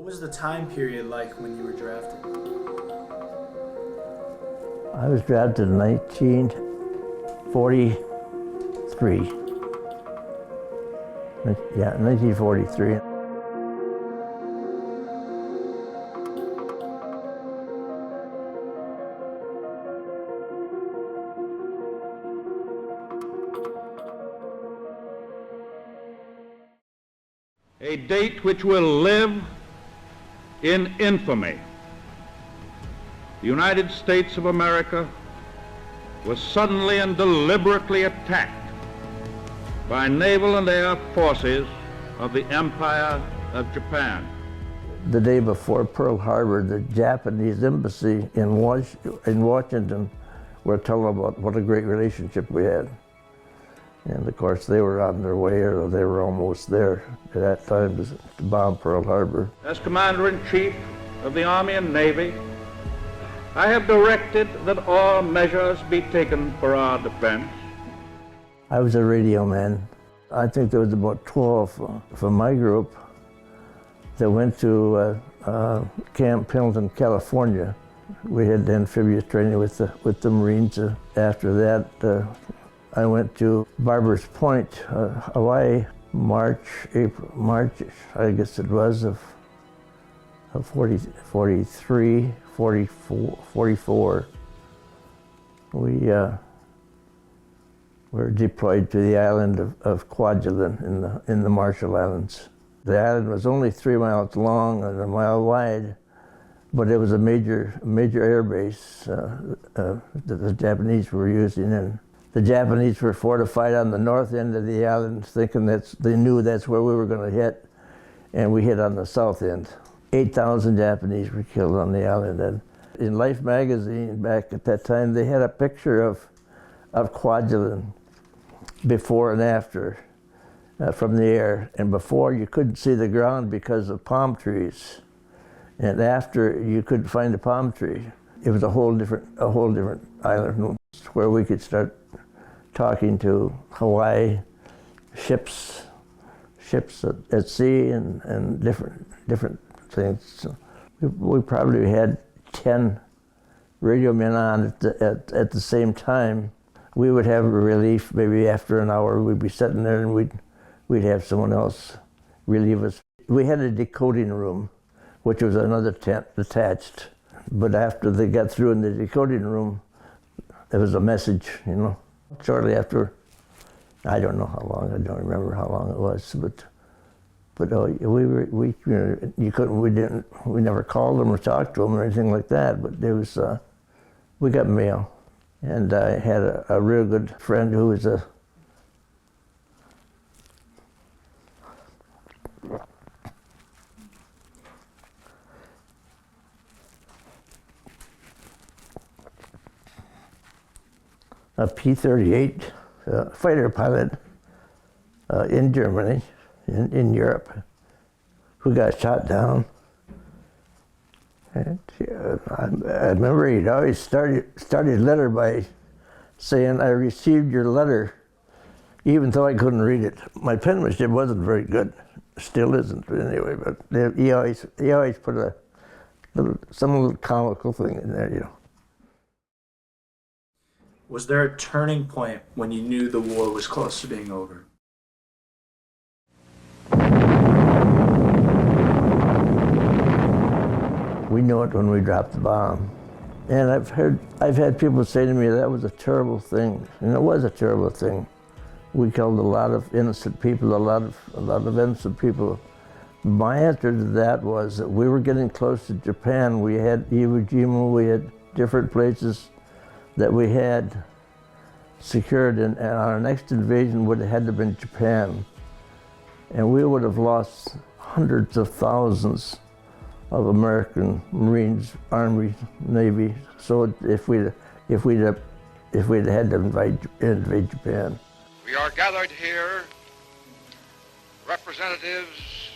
was the time period like when you were drafted? I was drafted in 1943. Yeah, 1943. A date which will live in infamy. The United States of America was suddenly and deliberately attacked by naval and air forces of the Empire of Japan. The day before Pearl Harbor, the Japanese embassy in Washington were telling about what a great relationship we had. And of course, they were on their way, or they were almost there at that time to bomb Pearl Harbor. As Commander-in-Chief of the Army and Navy, I have directed that all measures be taken for our defense. I was a radio man. I think there was about 12 from my group that went to Camp Pendleton, California. We had amphibious training with the Marines. After that, I went to Barbers Point, Hawaii, March, I guess it was, of 43, 44. We were deployed to the island of Kwajalein in the Marshall Islands. The island was only 3 miles long and 1 mile wide, but it was a major air base that the Japanese were using. And the Japanese were fortified on the north end of the island, thinking they knew that's where we were going to hit, and we hit on the south end. 8,000 Japanese were killed on the island. And in Life magazine back at that time, they had a picture of Kwajalein before and after from the air. And before, you couldn't see the ground because of palm trees, and after, you couldn't find a palm tree. It was a whole different island where we could start talking to Hawaii ships at sea and different things. So we probably had 10 radio men on at the same time. We would have a relief maybe after an hour. We'd be sitting there and we'd have someone else relieve us. We had a decoding room, which was another tent attached. But after they got through in the decoding room, there was a message, Shortly after, I don't know how long, I don't remember how long it was, but we never called them or talked to them or anything like that, but we got mail. And I had a real good friend who was a P-38 fighter pilot in Germany, in Europe, who got shot down. And I remember he'd always started his letter by saying, "I received your letter," even though I couldn't read it. My penmanship wasn't very good, still isn't anyway. But he always put some little comical thing in there, Was there a turning point when you knew the war was close to being over? We knew it when we dropped the bomb. And I've had people say to me that was a terrible thing, and it was a terrible thing. We killed a lot of innocent people, a lot of innocent people. My answer to that was that we were getting close to Japan. We had Iwo Jima, we had different places that we had secured, and our next invasion would have had to have been Japan. And we would have lost hundreds of thousands of American Marines, Army, Navy. So if we'd had to invade Japan. We are gathered here, representatives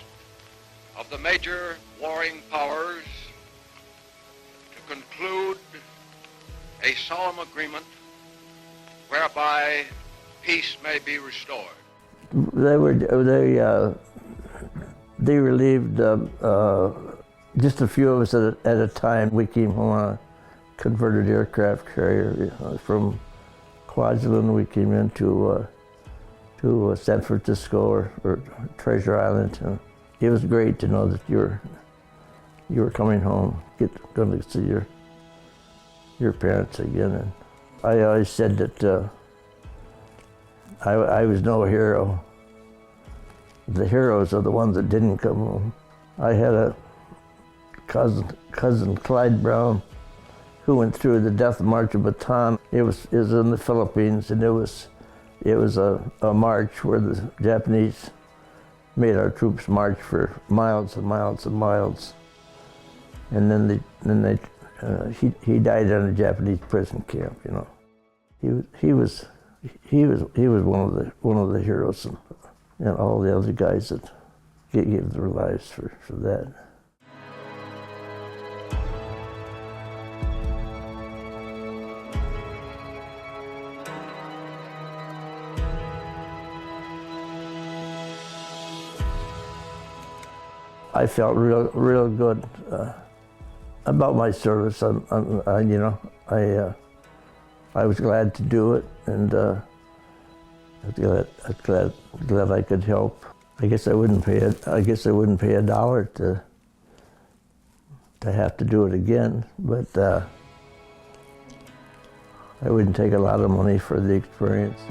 of the major warring powers, to conclude a solemn agreement whereby peace may be restored. They relieved Just a few of us at a time. We came home on a converted aircraft carrier from Kwajalein. We came into to San Francisco or Treasure Island. And it was great to know that you were coming home, going to see your parents again. And I always said that I was no hero. The heroes are the ones that didn't come home. I had a cousin Clyde Brown, who went through the Death March of Bataan. It was in the Philippines, and it was a march where the Japanese made our troops march for miles and miles and miles. And then he died in a Japanese prison camp. You know, he was one of the heroes, and all the other guys that gave their lives for that. I felt real good about my service. I was glad to do it, and I was glad I could help. I guess I wouldn't pay a dollar to have to do it again, but I wouldn't take a lot of money for the experience.